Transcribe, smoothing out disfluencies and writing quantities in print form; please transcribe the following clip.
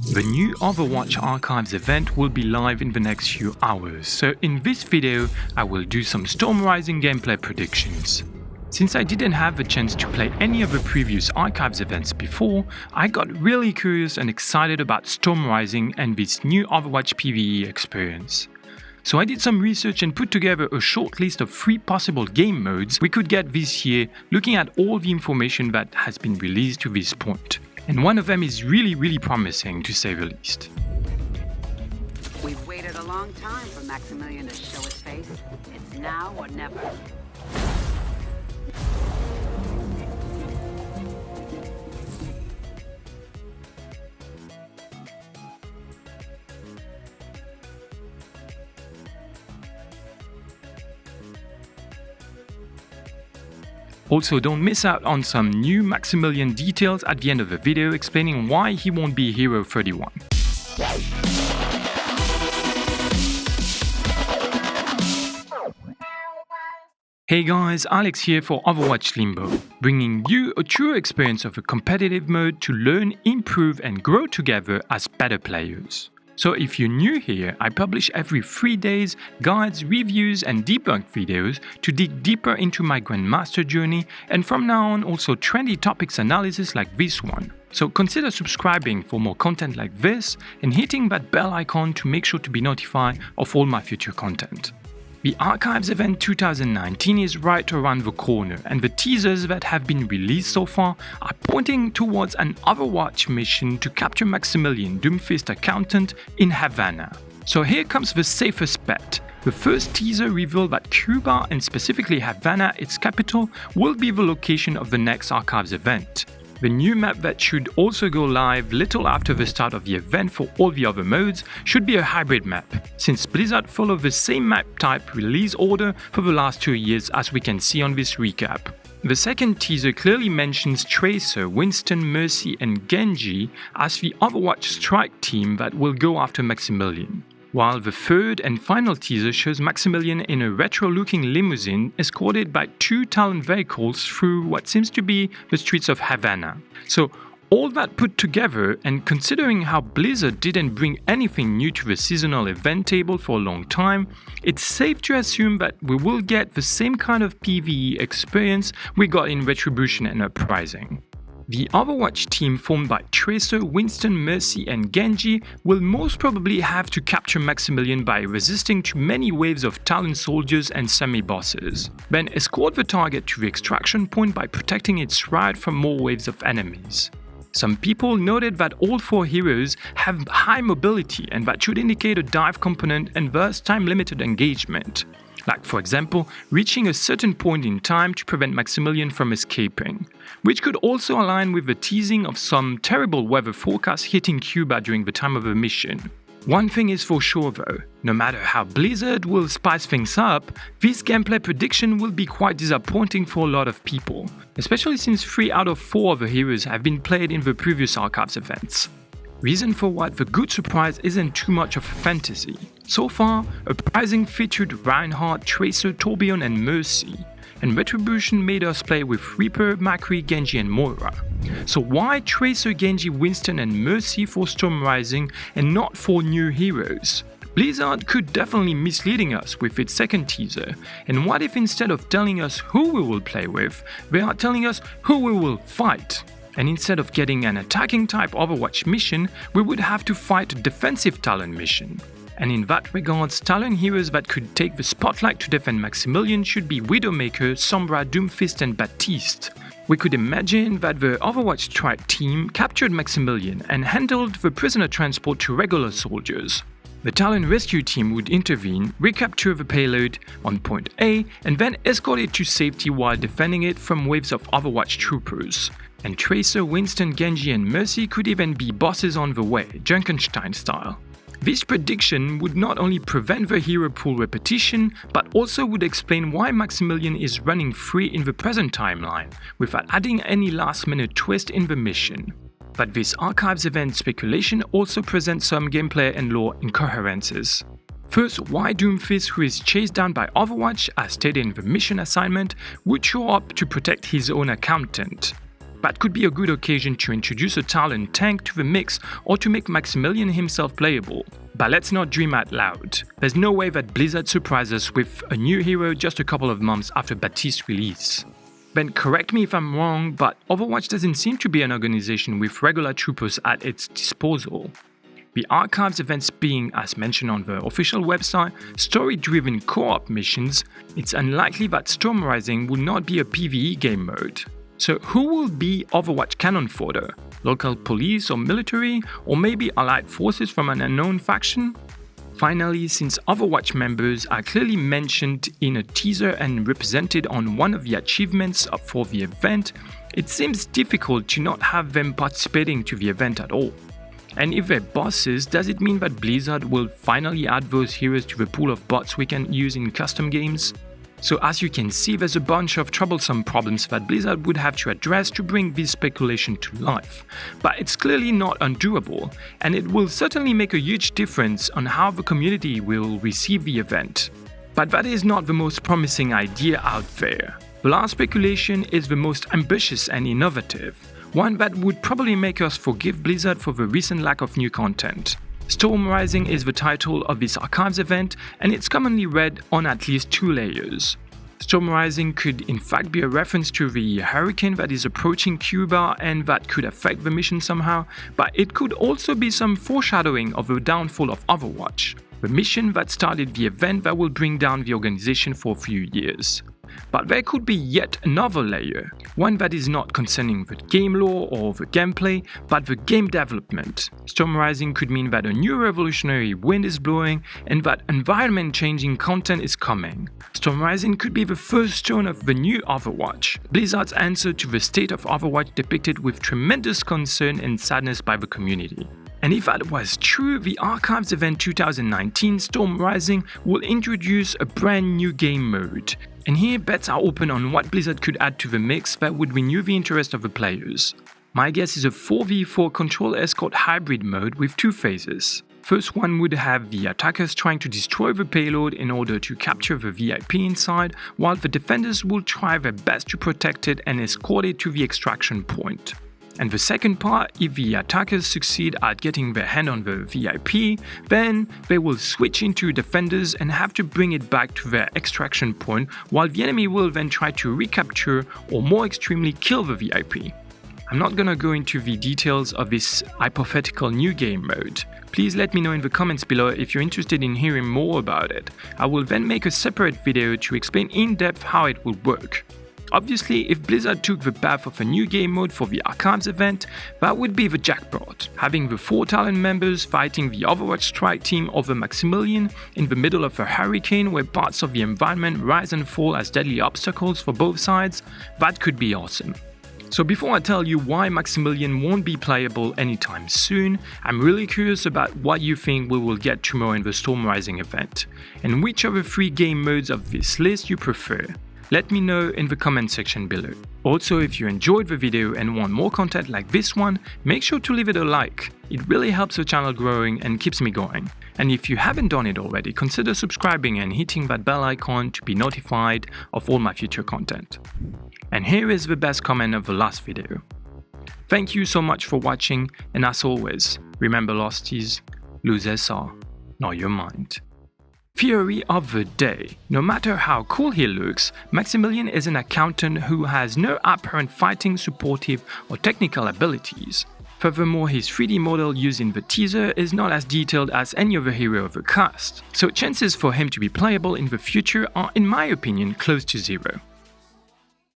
The new Overwatch Archives event will be live in the next few hours, so in this video I will do some Storm Rising gameplay predictions. Since I didn't have the chance to play any of the previous Archives events before, I got really curious and excited about Storm Rising and this new Overwatch PvE experience. So I did some research and put together a short list of 3 possible game modes we could get this year, looking at all the information that has been released to this point. And one of them is really promising, to say the least. We've waited a long time for Maximilien to show his face. It's now or never. Also, don't miss out on some new Maximilien details at the end of the video explaining why he won't be Hero 31. Hey guys, Alex here for Overwatch Limbo, bringing you a true experience of a competitive mode to learn, improve and grow together as better players. So if you're new here, I publish every 3 days guides, reviews and debunk videos to dig deeper into my Grandmaster journey, and from now on also trendy topics analysis like this one. So consider subscribing for more content like this and hitting that bell icon to make sure to be notified of all my future content. The Archives Event 2019 is right around the corner, and the teasers that have been released so far are pointing towards an Overwatch mission to capture Maximilien, Doomfist accountant, in Havana. So here comes the safest bet. The first teaser revealed that Cuba, and specifically Havana, its capital, will be the location of the next Archives event. The new map that should also go live little after the start of the event for all the other modes should be a hybrid map, since Blizzard followed the same map type release order for the last 2 years, as we can see on this recap. The second teaser clearly mentions Tracer, Winston, Mercy and Genji as the Overwatch strike team that will go after Maximilien. While the third and final teaser shows Maximilien in a retro-looking limousine escorted by 2 Talon vehicles through what seems to be the streets of Havana. So all that put together, and considering how Blizzard didn't bring anything new to the seasonal event table for a long time, it's safe to assume that we will get the same kind of PvE experience we got in Retribution and Uprising. The Overwatch team formed by Tracer, Winston, Mercy and Genji will most probably have to capture Maximilien by resisting to many waves of Talon soldiers and semi-bosses, then escort the target to the extraction point by protecting its ride from more waves of enemies. Some people noted that all 4 heroes have high mobility, and that should indicate a dive component and thus time-limited engagement. Like for example, reaching a certain point in time to prevent Maximilien from escaping, which could also align with the teasing of some terrible weather forecasts hitting Cuba during the time of the mission. One thing is for sure though, no matter how Blizzard will spice things up, this gameplay prediction will be quite disappointing for a lot of people, especially since 3 out of 4 of the heroes have been played in the previous Archives events. Reason for what the good surprise isn't too much of a fantasy. So far, Uprising featured Reinhardt, Tracer, Tourbillon and Mercy, and Retribution made us play with Reaper, Macri, Genji and Moira. So why Tracer, Genji, Winston and Mercy for Storm Rising and not 4 new heroes? Blizzard could definitely misleading us with its second teaser, and what if instead of telling us who we will play with, they are telling us who we will fight? And instead of getting an attacking type Overwatch mission, we would have to fight a defensive Talon mission. And in that regards, Talon heroes that could take the spotlight to defend Maximilien should be Widowmaker, Sombra, Doomfist and Baptiste. We could imagine that the Overwatch strike team captured Maximilien and handled the prisoner transport to regular soldiers. The Talon rescue team would intervene, recapture the payload on point A and then escort it to safety while defending it from waves of Overwatch troopers. And Tracer, Winston, Genji and Mercy could even be bosses on the way, Junkenstein style. This prediction would not only prevent the hero pool repetition, but also would explain why Maximilien is running free in the present timeline, without adding any last-minute twist in the mission. But this Archives event speculation also presents some gameplay and lore incoherences. First, why Doomfist, who is chased down by Overwatch as stated in the mission assignment, would show up to protect his own accountant? That could be a good occasion to introduce a talent tank to the mix or to make Maximilien himself playable. But let's not dream out loud. There's no way that Blizzard surprises us with a new hero just a couple of months after Baptiste's release. Then correct me if I'm wrong, but Overwatch doesn't seem to be an organization with regular troopers at its disposal. The Archives events being, as mentioned on the official website, story-driven co-op missions, it's unlikely that Storm Rising will not be a PvE game mode. So who will be Overwatch cannon fodder? Local police or military, or maybe allied forces from an unknown faction? Finally, since Overwatch members are clearly mentioned in a teaser and represented on one of the achievements for the event, it seems difficult to not have them participating to the event at all. And if they're bosses, does it mean that Blizzard will finally add those heroes to the pool of bots we can use in custom games? So as you can see, there's a bunch of troublesome problems that Blizzard would have to address to bring this speculation to life. But it's clearly not undoable, and it will certainly make a huge difference on how the community will receive the event. But that is not the most promising idea out there. The last speculation is the most ambitious and innovative, one that would probably make us forgive Blizzard for the recent lack of new content. Storm Rising is the title of this Archives event, and it's commonly read on at least 2 layers. Storm Rising could in fact be a reference to the hurricane that is approaching Cuba and that could affect the mission somehow, but it could also be some foreshadowing of the downfall of Overwatch, the mission that started the event that will bring down the organization for a few years. But there could be yet another layer, one that is not concerning the game lore or the gameplay, but the game development. Storm Rising could mean that a new revolutionary wind is blowing and that environment-changing content is coming. Storm Rising could be the first stone of the new Overwatch, Blizzard's answer to the state of Overwatch depicted with tremendous concern and sadness by the community. And if that was true, the Archives Event 2019 Storm Rising will introduce a brand new game mode. And here bets are open on what Blizzard could add to the mix that would renew the interest of the players. My guess is a 4v4 control escort hybrid mode with 2 phases. First one would have the attackers trying to destroy the payload in order to capture the VIP inside, while the defenders will try their best to protect it and escort it to the extraction point. And the second part, if the attackers succeed at getting their hand on the VIP, then they will switch into defenders and have to bring it back to their extraction point, while the enemy will then try to recapture or more extremely kill the VIP. I'm not gonna go into the details of this hypothetical new game mode. Please let me know in the comments below if you're interested in hearing more about it. I will then make a separate video to explain in depth how it will work. Obviously, if Blizzard took the path of a new game mode for the Archives event, that would be the jackpot. Having the 4 talent members fighting the Overwatch strike team over Maximilien in the middle of a hurricane where parts of the environment rise and fall as deadly obstacles for both sides, that could be awesome. So before I tell you why Maximilien won't be playable anytime soon, I'm really curious about what you think we will get tomorrow in the Storm Rising event, and which of the 3 game modes of this list you prefer. Let me know in the comment section below. Also, if you enjoyed the video and want more content like this one, make sure to leave it a like. It really helps the channel growing and keeps me going. And if you haven't done it already, consider subscribing and hitting that bell icon to be notified of all my future content. And here is the best comment of the last video. Thank you so much for watching, and as always, remember losties, losers are not your mind. Theory of the day. No matter how cool he looks, Maximilien is an accountant who has no apparent fighting, supportive, or technical abilities. Furthermore, his 3D model used in the teaser is not as detailed as any other hero of the cast, so chances for him to be playable in the future are, in my opinion, close to 0.